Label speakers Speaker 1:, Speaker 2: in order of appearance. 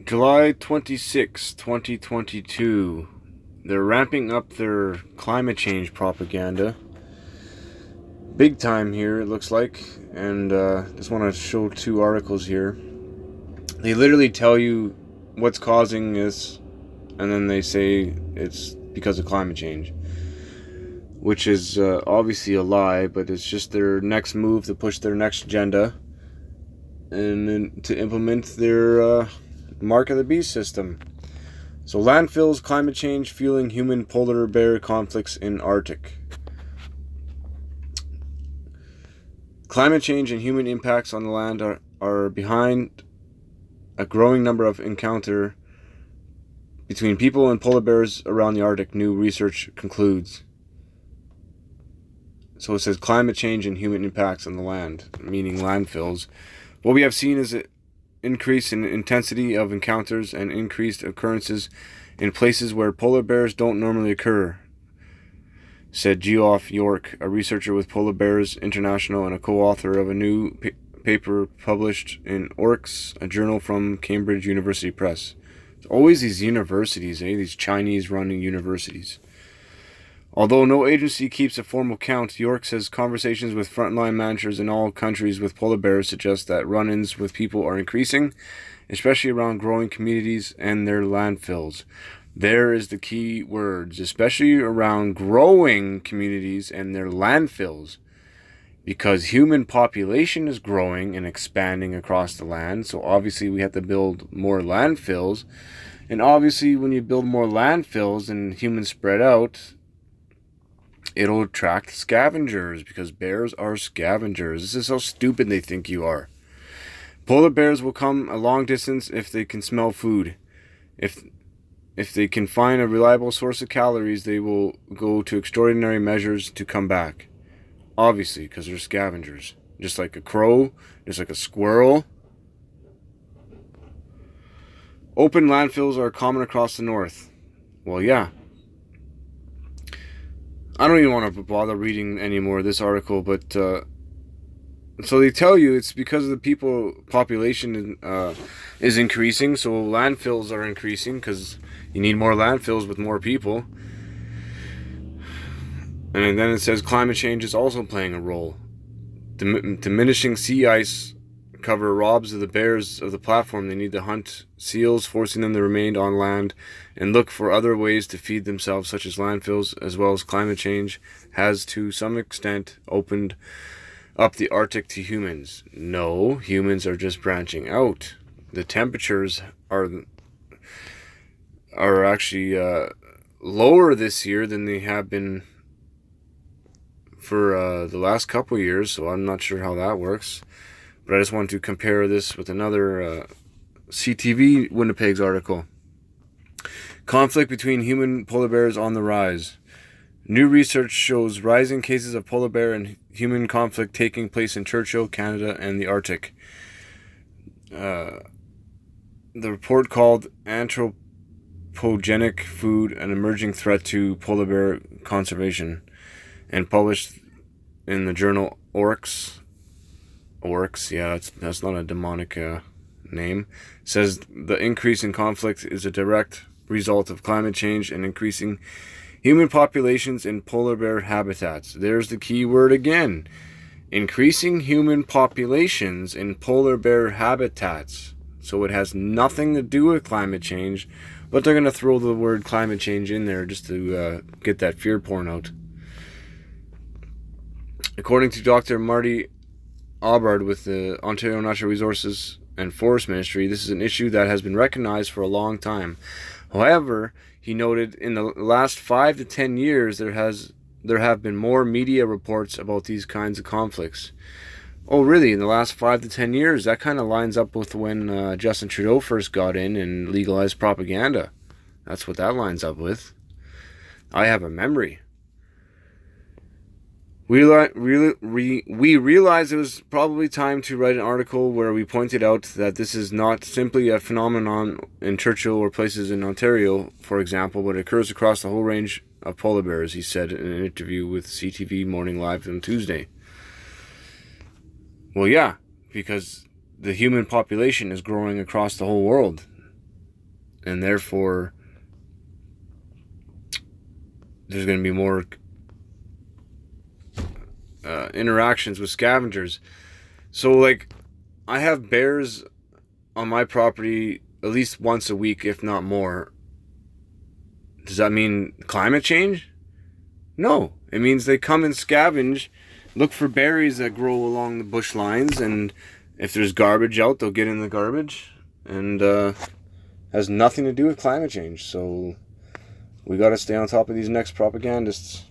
Speaker 1: July 26, 2022. They're ramping up their climate change propaganda. Big time here, it looks like. And just want to show two articles here. They literally tell you what's causing this, and then they say it's because of climate change. Which is obviously a lie, but it's just their next move to push their next agenda and then to implement their Mark of the Beast system. So landfills, climate change fueling human polar bear conflicts in Arctic. Climate change and human impacts on the land are behind a growing number of encounter between people and polar bears around the Arctic, new research concludes. So it says climate change and human impacts on the land, meaning landfills. What we have seen is an increase in intensity of encounters and increased occurrences in places where polar bears don't normally occur, said Geoff York, a researcher with Polar Bears International and a co-author of a new paper published in Orcs, a journal from Cambridge University Press. It's always these universities, these Chinese-running universities. Although no agency keeps a formal count, York says conversations with frontline managers in all countries with polar bears suggest that run-ins with people are increasing, especially around growing communities and their landfills. There is the key words, especially around growing communities and their landfills, because human population is growing and expanding across the land, so obviously we have to build more landfills, and obviously when you build more landfills and humans spread out, it'll attract scavengers, because bears are scavengers. This is how stupid they think you are. Polar bears will come a long distance if they can smell food. If they can find a reliable source of calories, they will go to extraordinary measures to come back. Obviously, because they're scavengers. Just like a crow, just like a squirrel. Open landfills are common across the north. Well, yeah. I don't even want to bother reading any more of this article, but so they tell you it's because the people population is increasing, so landfills are increasing because you need more landfills with more people. And then it says climate change is also playing a role. Diminishing sea ice cover robs of the bears of the platform they need to hunt seals, forcing them to remain on land and look for other ways to feed themselves, such as landfills, as well as climate change has to some extent opened up the Arctic to humans. No, humans are just branching out. The temperatures are actually lower this year than they have been for the last couple years, so I'm not sure how that works. But I just want to compare this with another CTV Winnipeg's article. Conflict between human polar bears on the rise. New research shows rising cases of polar bear and human conflict taking place in Churchill, Canada, and the Arctic. The report called Anthropogenic Food, an Emerging Threat to Polar Bear Conservation, and published in the journal Orcs. Orcs, yeah, that's not a demonic name. Says the increase in conflict is a direct result of climate change and increasing human populations in polar bear habitats. There's the key word again. Increasing human populations in polar bear habitats. So it has nothing to do with climate change, but they're going to throw the word climate change in there just to get that fear porn out. According to Dr. Marty Aubard with the Ontario Natural Resources and Forest Ministry, this is an issue that has been recognized for a long time. However, he noted in the last 5 to 10 years there have been more media reports about these kinds of conflicts. Oh, really? In the last 5 to 10 years? That kind of lines up with when Justin Trudeau first got in and legalized propaganda. That's what that lines up with. I have a memory. We realized it was probably time to write an article where we pointed out that this is not simply a phenomenon in Churchill or places in Ontario, for example, but it occurs across the whole range of polar bears, he said in an interview with CTV Morning Live on Tuesday. Well, yeah, because the human population is growing across the whole world. and therefore there's going to be more interactions with scavengers. So, like, I have bears on my property at least once a week, if not more. Does that mean climate change? No. It means they come and scavenge, look for berries that grow along the bush lines, and if there's garbage out, they'll get in the garbage, and has nothing to do with climate change. So we got to stay on top of these next propagandists.